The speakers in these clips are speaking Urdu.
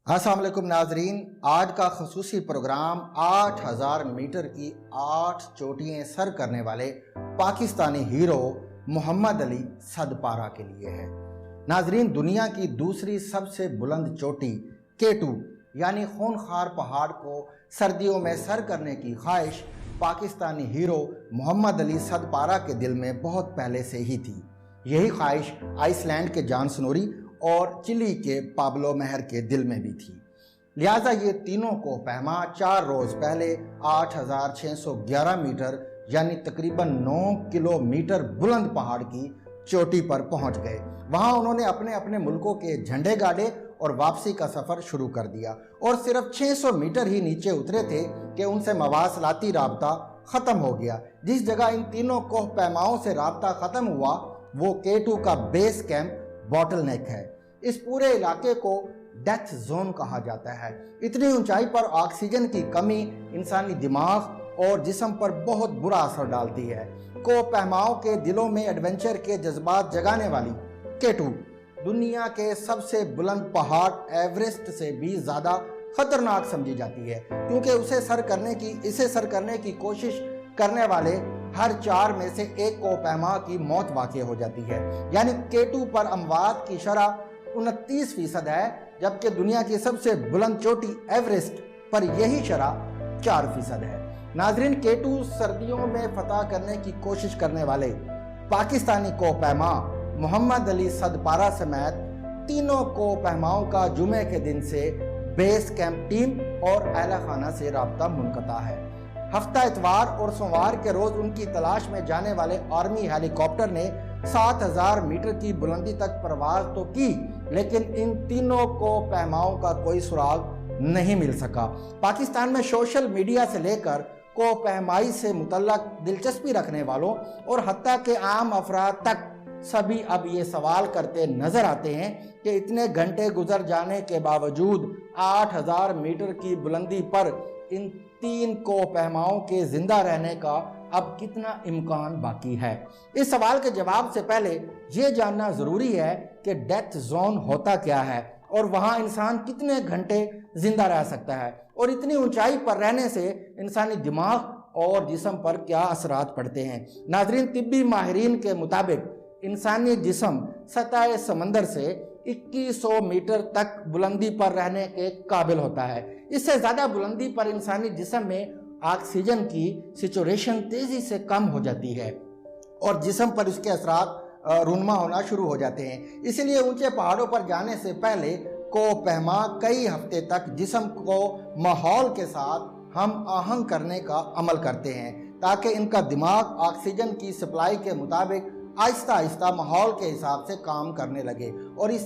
السلام علیکم ناظرین، آج کا خصوصی پروگرام 8000 میٹر کی 8 چوٹیاں سر کرنے والے پاکستانی ہیرو محمد علی صدپارہ کے لیے ہے۔ ناظرین، دنیا کی دوسری سب سے بلند چوٹی K2 یعنی خونخوار پہاڑ کو سردیوں میں سر کرنے کی خواہش پاکستانی ہیرو محمد علی صدپارہ کے دل میں بہت پہلے سے ہی تھی۔ یہی خواہش آئس لینڈ کے جان سنوری اور چلی کے پابلو مہر کے دل میں بھی تھی، لہٰذا یہ تینوں کو پہما 4 روز پہلے 8611 میٹر یعنی تقریباً 9 کلومیٹر بلند پہاڑ کی چوٹی پر پہنچ گئے۔ وہاں انہوں نے اپنے اپنے ملکوں کے جھنڈے گاڑے اور واپسی کا سفر شروع کر دیا، اور صرف 600 میٹر ہی نیچے اترے تھے کہ ان سے مواصلاتی رابطہ ختم ہو گیا۔ جس جگہ ان تینوں کوہ پیماؤں سے رابطہ ختم ہوا وہ K2 کا بیس کیمپ باٹل نیک ہے۔ اس پورے علاقے کو ڈیتھ زون کہا جاتا ہے۔ اتنی اونچائی پر آکسیجن کی کمی انسانی دماغ اور جسم پر بہت برا اثر ڈالتی ہے۔ کوہ پیماؤں کے دلوں میں ایڈونچر کے جذبات جگانے والی K2 دنیا کے سب سے بلند پہاڑ ایورسٹ سے بھی زیادہ خطرناک سمجھی جاتی ہے، کیونکہ اسے سر کرنے کی کوشش کرنے والے ہر 4 میں سے ایک کوہ پیما کی موت واقع ہو جاتی ہے۔ یعنی K2 پر اموات کی شرح 29% ہے، جبکہ دنیا کی سب سے بلند چوٹی ایورسٹ پر یہی شرح 4% ہے۔ ناظرین، K2 سردیوں میں فتح کرنے کی کوشش کرنے والے پاکستانی کوہ پیما محمد علی صدپارہ سمیت تینوں کوہ پیماؤں کا جمعے کے دن سے بیس کیمپ ٹیم اور اہلِ خانہ سے رابطہ منقطع ہے۔ ہفتہ اتوار اور سوموار کے روز ان کی تلاش میں جانے والے آرمی ہیلی کاپٹر نے 7000 میٹر کی بلندی تک پرواز تو کی، لیکن ان تینوں کوہ پیماؤں کا کوئی سراغ نہیں مل سکا۔ پاکستان میں سوشل میڈیا سے لے کر کوہ پیمائی سے متعلق دلچسپی رکھنے والوں اور حتیٰ کہ عام افراد تک سبھی اب یہ سوال کرتے نظر آتے ہیں کہ اتنے گھنٹے گزر جانے کے باوجود 8000 میٹر کی بلندی پر ان 3 کوہ پیماؤں کے زندہ رہنے کا اب کتنا امکان باقی ہے۔ اس سوال کے جواب سے پہلے یہ جاننا ضروری ہے کہ ڈیتھ زون ہوتا کیا ہے اور وہاں انسان کتنے گھنٹے زندہ رہ سکتا ہے، اور اتنی اونچائی پر رہنے سے انسانی دماغ اور جسم پر کیا اثرات پڑتے ہیں۔ ناظرین، طبی ماہرین کے مطابق انسانی جسم سطح سمندر سے 2100 میٹر تک بلندی پر رہنے کے قابل ہوتا ہے۔ اس سے زیادہ بلندی پر انسانی جسم میں آکسیجن کی سیچوریشن تیزی سے کم ہو جاتی ہے اور جسم پر اس کے اثرات رونما ہونا شروع ہو جاتے ہیں۔ اسی لیے اونچے پہاڑوں پر جانے سے پہلے کوہ پیما کئی ہفتے تک جسم کو ماحول کے ساتھ ہم آہنگ کرنے کا عمل کرتے ہیں، تاکہ ان کا دماغ آکسیجن کی سپلائی کے مطابق آہستہ آہستہ ماحول کے حساب سے کام کرنے لگے، اور اس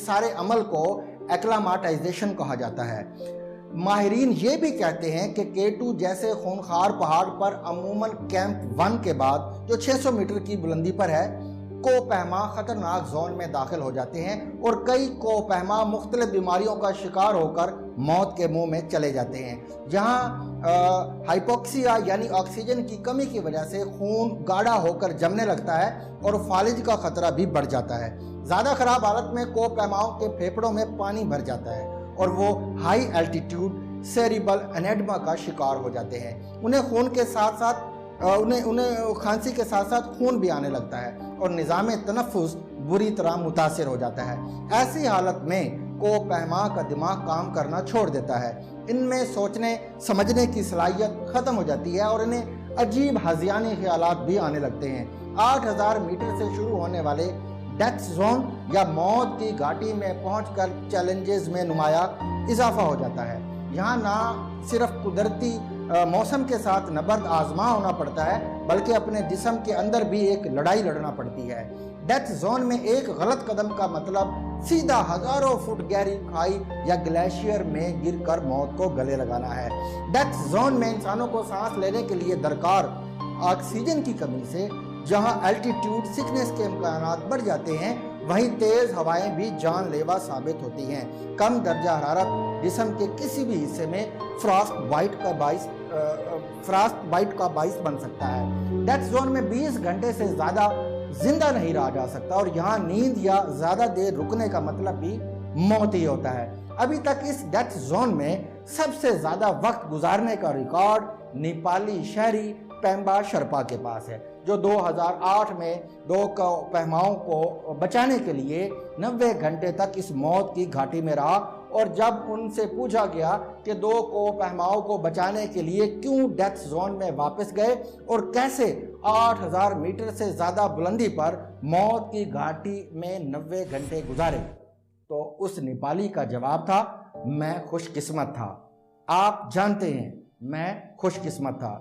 سارے عمل کو ایکلاماٹائزیشن کہا جاتا ہے۔ ماہرین یہ بھی کہتے ہیں کہ K2 جیسے خونخوار پہاڑ پر عموماً کیمپ 1 کے بعد جو 600 میٹر کی بلندی پر ہے، کوہ پیما خطرناک زون میں داخل ہو جاتے ہیں، اور کئی کوہ پیما مختلف بیماریوں کا شکار ہو کر موت کے منہ میں چلے جاتے ہیں، جہاں ہائپوکسیا یعنی آکسیجن کی کمی کی وجہ سے خون گاڑھا ہو کر جمنے لگتا ہے اور فالج کا خطرہ بھی بڑھ جاتا ہے۔ زیادہ خراب حالت میں کوہ پیماؤں کے پھیپھڑوں میں پانی بھر جاتا ہے اور وہ ہائی الٹیٹیوڈ سیریبل انیڈما کا شکار ہو جاتے ہیں۔ انہیں کھانسی کے ساتھ ساتھ خون بھی آنے لگتا ہے اور نظام تنفس بری طرح متاثر ہو جاتا ہے۔ ایسی حالت میں کوہ پیما کا دماغ کام کرنا چھوڑ دیتا ہے، ان میں سوچنے سمجھنے کی صلاحیت ختم ہو جاتی ہے اور انہیں عجیب ہذیانی خیالات بھی آنے لگتے ہیں۔ 8000 میٹر سے شروع ہونے والے ڈیتھ زون یا موت کی گھاٹی میں پہنچ کر چیلنجز میں نمایاں اضافہ ہو جاتا ہے۔ یہاں نہ صرف قدرتی موسم کے ساتھ نبرد آزما ہونا پڑتا ہے، بلکہ اپنے جسم کے اندر بھی ایک لڑائی لڑنا پڑتی ہے۔ ڈیتھ زون میں ایک غلط قدم کا مطلب سیدھا ہزاروں فٹ گہری کھائی یا گلیشیئر میں گر کر موت کو گلے لگانا ہے۔ ڈیتھ زون میں انسانوں کو سانس لینے کے لیے درکار آکسیجن کی کمی سے جہاں الٹیٹیوڈ سکنس کے امکانات بڑھ جاتے ہیں، وہیں تیز ہوائیں بھی جان لیوا ثابت ہوتی ہیں۔ کم درجہ حرارت جسم کے کسی بھی حصے میں فراسٹ بائٹ کا باعث بن سکتا ہے۔ ڈیتھ زون میں 20 گھنٹے سے زیادہ زندہ نہیں رہا جا سکتا، اور یہاں نیند یا زیادہ دیر رکنے کا مطلب بھی موت ہی ہوتا ہے۔ ابھی تک اس ڈیتھ زون میں سب سے زیادہ وقت گزارنے کا ریکارڈ نیپالی شہری پیمبا شرپا کے پاس ہے، جو 2008 میں 2 پہماؤں کو بچانے کے لیے 90 گھنٹے تک اس موت کی گھاٹی میں رہا۔ اور جب ان سے پوچھا گیا کہ 2 پہماؤں کو بچانے کے لیے کیوں ڈیتھ زون میں واپس گئے اور کیسے 8000 میٹر سے زیادہ بلندی پر موت کی گھاٹی میں 90 گھنٹے گزارے، تو اس نیپالی کا جواب تھا، میں خوش قسمت تھا۔ آپ جانتے ہیں میں خوش قسمت تھا۔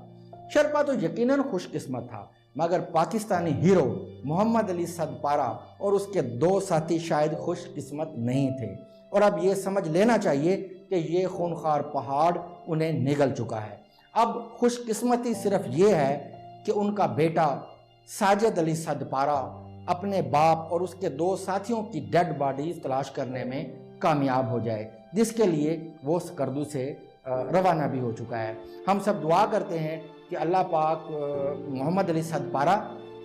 شرپا تو یقیناً خوش قسمت تھا، مگر پاکستانی ہیرو محمد علی صدپارہ اور اس کے 2 ساتھی شاید خوش قسمت نہیں تھے، اور اب یہ سمجھ لینا چاہیے کہ یہ خونخوار پہاڑ انہیں نگل چکا ہے۔ اب خوش قسمتی صرف یہ ہے کہ ان کا بیٹا ساجد علی صدپارہ اپنے باپ اور اس کے 2 ساتھیوں کی ڈیڈ باڈیز تلاش کرنے میں کامیاب ہو جائے، جس کے لیے وہ سکردو سے روانہ بھی ہو چکا ہے۔ ہم سب دعا کرتے ہیں کہ اللہ پاک محمد علی صدپارہ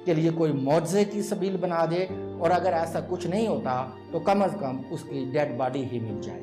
کے لیے کوئی معجزے کی سبیل بنا دے، اور اگر ایسا کچھ نہیں ہوتا تو کم از کم اس کی ڈیڈ باڈی ہی مل جائے۔